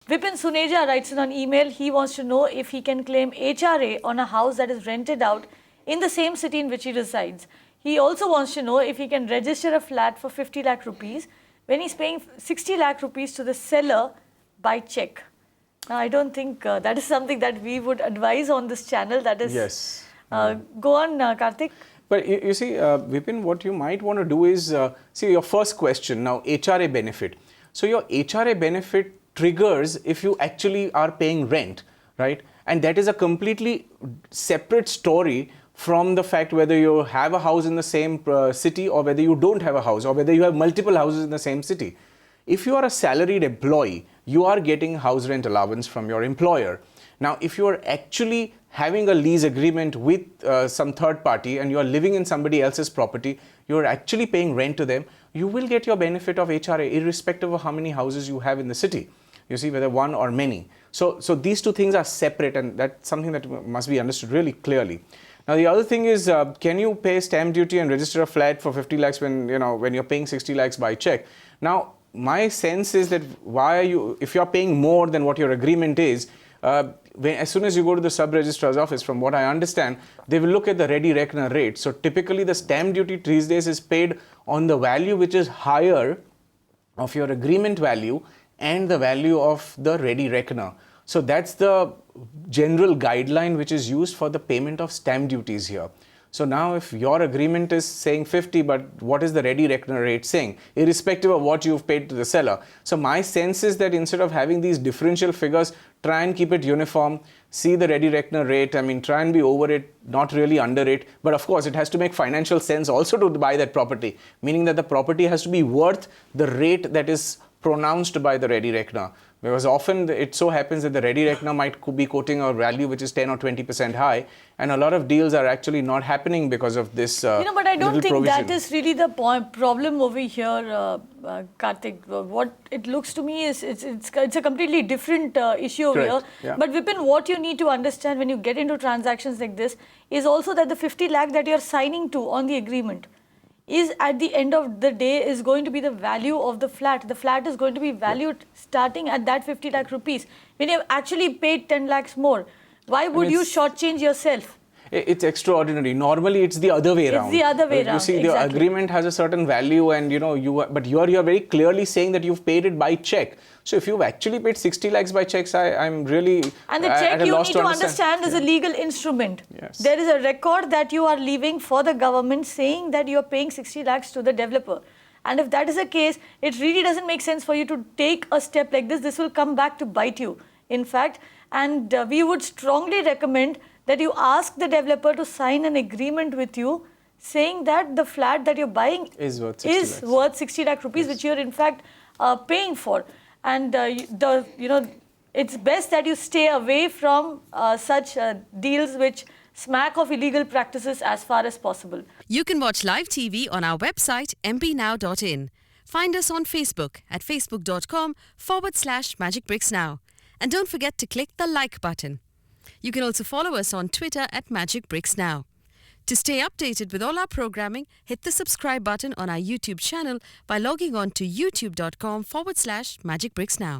Vipin Suneja writes in on email, he wants to know if he can claim HRA on a house that is rented out in the same city in which he resides. He also wants to know if he can register a flat for 50 lakh rupees when he's paying 60 lakh rupees to the seller by cheque. Now, I don't think that is something that we would advise on this channel. That is, yes. Go on, Kartik. But you see, Vipin, what you might want to do is, see your first question now, HRA benefit. So your HRA benefit triggers if you actually are paying rent, right? And that is a completely separate story from the fact whether you have a house in the same city or whether you don't have a house or whether you have multiple houses in the same city. If you are a salaried employee, you are getting house rent allowance from your employer. Now, if you are actually having a lease agreement with some third party and you are living in somebody else's property, you are actually paying rent to them, you will get your benefit of HRA irrespective of how many houses you have in the city. You see, whether one or many. So these two things are separate, and that's something that must be understood really clearly. Now, the other thing is, can you pay stamp duty and register a flat for 50 lakhs when you're paying 60 lakhs by cheque? Now, my sense is that if you're paying more than what your agreement is, as soon as you go to the sub-registrar's office, from what I understand, they will look at the ready reckoner rate. So typically the stamp duty these days is paid on the value which is higher of your agreement value and the value of the ready reckoner. So that's the general guideline which is used for the payment of stamp duties here. So now if your agreement is saying 50, but what is the ready reckoner rate saying, irrespective of what you've paid to the seller? So my sense is that instead of having these differential figures, try and keep it uniform, see the ready reckoner rate, try and be over it, not really under it. But of course, it has to make financial sense also to buy that property, meaning that the property has to be worth the rate that is pronounced by the ready reckoner. Because often it so happens that the ready reckoner might be quoting a value which is 10 or 20% high, and a lot of deals are actually not happening because of this but I don't think provision. that is really the problem over here, Kartik. What it looks to me is it's a completely different issue over here. Yeah. But Vipin, what you need to understand when you get into transactions like this is also that the 50 lakh that you're signing to on the agreement is at the end of the day is going to be the value of the flat. The flat is going to be valued starting at that 50 lakh rupees. When you've actually paid 10 lakhs more, why would you shortchange yourself? It's extraordinary. Normally, it's the other way around. It's the other way around. You see, exactly. The agreement has a certain value, and but you're very clearly saying that you've paid it by cheque. So if you've actually paid 60 lakhs by checks, I'm really and the cheque you need to understand is a legal instrument. Yes. There is a record that you are leaving for the government saying that you are paying 60 lakhs to the developer. And if that is the case, it really doesn't make sense for you to take a step like this. This will come back to bite you, in fact. And we would strongly recommend that you ask the developer to sign an agreement with you saying that the flat that you're buying is worth 60 lakh rupees, yes, which you're in fact paying for. And it's best that you stay away from such deals which smack of illegal practices as far as possible. You can watch live TV on our website mpnow.in. Find us on Facebook at facebook.com/magicbricksnow. And don't forget to click the like button. You can also follow us on Twitter at magicbricksnow. To stay updated with all our programming, hit the subscribe button on our YouTube channel by logging on to youtube.com/magicbricksnow.